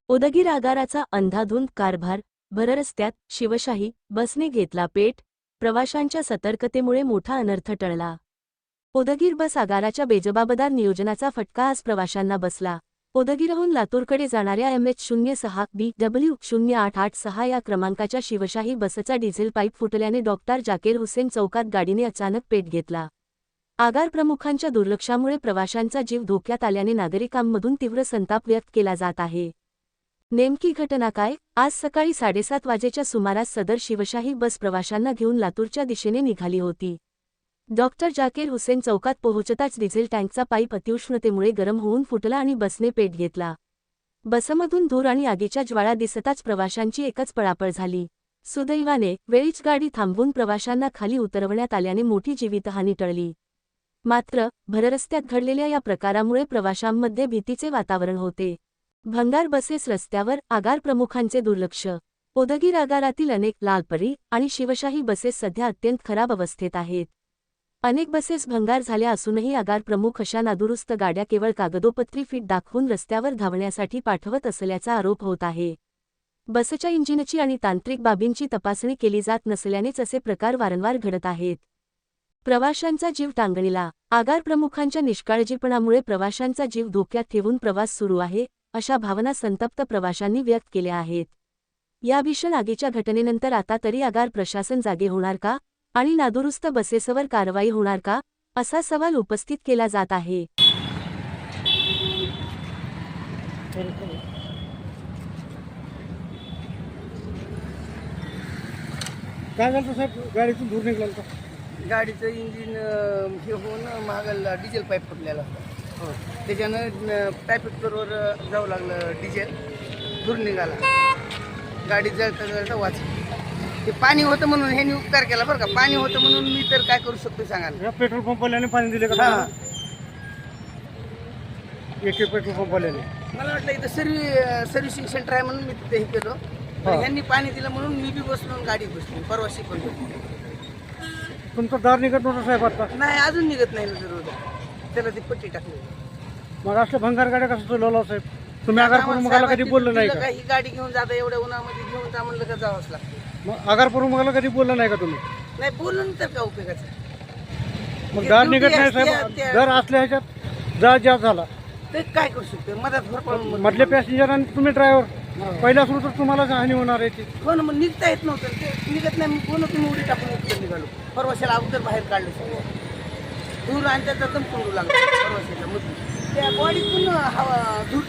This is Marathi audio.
उदगीर आगाराचा अंधाधुंद कारभार, भररस्त्यात शिवशाही बसने घेतला पेट, प्रवाशांच्या सतर्कतेमुळे मोठा अनर्थ टळला. उदगीर बस आगाराच्या बेजबाबदार नियोजनाचा फटका आज प्रवाशांना बसला. उदगीरहून लातूरकडे जाणाऱ्या MH06BW0886 या क्रमांकाच्या शिवशाही बसचा डिझेल पाईप फुटल्याने डॉक्टर जाकीर हुसेन चौकात गाडीने अचानक पेट घेतला. आगार प्रमुखांच्या दुर्लक्षामुळे प्रवाशांचा जीव धोक्यात आल्याने नागरिकांमधून तीव्र संताप व्यक्त केला जात आहे. नेमकी घटना काय? आज सकाळी 7:30 वाजेच्या सुमारास सदर शिवशाही बस प्रवाशांना घेऊन लातूरच्या दिशेने निघाली होती. डॉक्टर जाकीर हुसेन चौकात पोहोचताच डिझेल टँकचा पाईप अतिउष्णतेमुळे गरम होऊन फुटला आणि बसने पेट घेतला. बसमधून धूर आणि आगीच्या ज्वाळा दिसताच प्रवाशांची एकच पळापळ झाली. सुदैवाने वेळीच गाडी थांबवून प्रवाशांना खाली उतरवण्यात आल्याने मोठी जीवितहानी टळली. मात्र भररस्त्यात घडलेल्या या प्रकारामुळे प्रवाशांमध्ये भीतीचे वातावरण होते. भंगार बसेस रस्त्यावर, आगार प्रमुखांचे दुर्लक्ष. उदगीर आगारातील अनेक लालपरी आणि शिवशाही बसेस सध्या अत्यंत खराब अवस्थेत आहेत. अनेक बसेस भंगार झाल्या असूनही आगार प्रमुख अशा नादुरुस्त गाड्या केवळ कागदोपत्री फिट दाखवून रस्त्यावर धावण्यासाठी पाठवत असल्याचा आरोप होत आहे. बसच्या इंजिनची आणि तांत्रिक बाबींची तपासणी केली जात नसल्यानेच असे प्रकार वारंवार घडत आहेत. प्रवाशांचा जीव टांगणीला. आगार प्रमुखांच्या निष्काळजीपणामुळे प्रवाशांचा जीव धोक्यात ठेवून प्रवास सुरू आहे, अशा भावना संतप्त प्रवाशांनी व्यक्त केल्या आहेत. या भीषण आगीच्या घटनेनंतर आता तरी आगार प्रशासन जागे होणार का आणि नादुरुस्त बसेसवर कारवाई होणार का, असा सवाल उपस्थित केला जात आहे. काय झालं साहेब? गाडीतून धूर निघाला का? गाडीचं इंजिन हे होऊन मागला डिझेल पाईप फुटलेला होता. त्याच्यानं पॅपेटरवर जावं लागलं डिझेल, धूर निघाला. गाडी जळता जळता वाचली. ते पाणी होतं म्हणून ह्यांनी उपकार केला बरं का. पाणी होतं म्हणून मी तर काय करू शकतो सांगा ना. या पेट्रोल पंपवाल्याने पाणी दिले का? हां, एक पेट्रोल पंपवाल्याने. मला वाटलं इथं सर्व्हिसिंग सेंटर आहे म्हणून मी तिथे हे केलो. ह्यांनी पाणी दिलं म्हणून मी बी बसलो गाडी बसलो. परवा शिकवलो. तुमचं दार निघत नव्हतं साहेब आता? नाही, अजून निघत नाही ना जरूर. त्याला ती पट्टी टाकली. मग असलं भंगार गाड्या कसं चालवलं साहेब? तुम्ही आगार प्रमुखाला कधी बोललं नाही का? ही गाडी घेऊन जाता एवढ्या उन्हामध्ये घेऊन जा म्हणलं का जावंच लागतं. मग आगार प्रमुखाला कधी बोललं नाही का तुम्ही? नाही, बोलून तर काय उपयोगाचं. मग दार निघत नाही साहेब? दर असल्या ह्याच्यात जा जा झाला ते काय करू शकतो मधात भर पडून मधले पॅसेंजर आणि तुम्ही ड्रायव्हर पहिल्या सुरू तर तुम्हालाच हानी होणार आहे ती. हो ना, मग निघता येत नव्हतं. ते निघत नाही. मग कोण तुम्ही उडी टाकून उत्तर निघालो. परवाशाला अगोदर बाहेर काढलं सगळं. धूर आणि त्याचा दम कोंडू लागला परवाशाच्या मधून. त्या बॉडीतून हवा धूर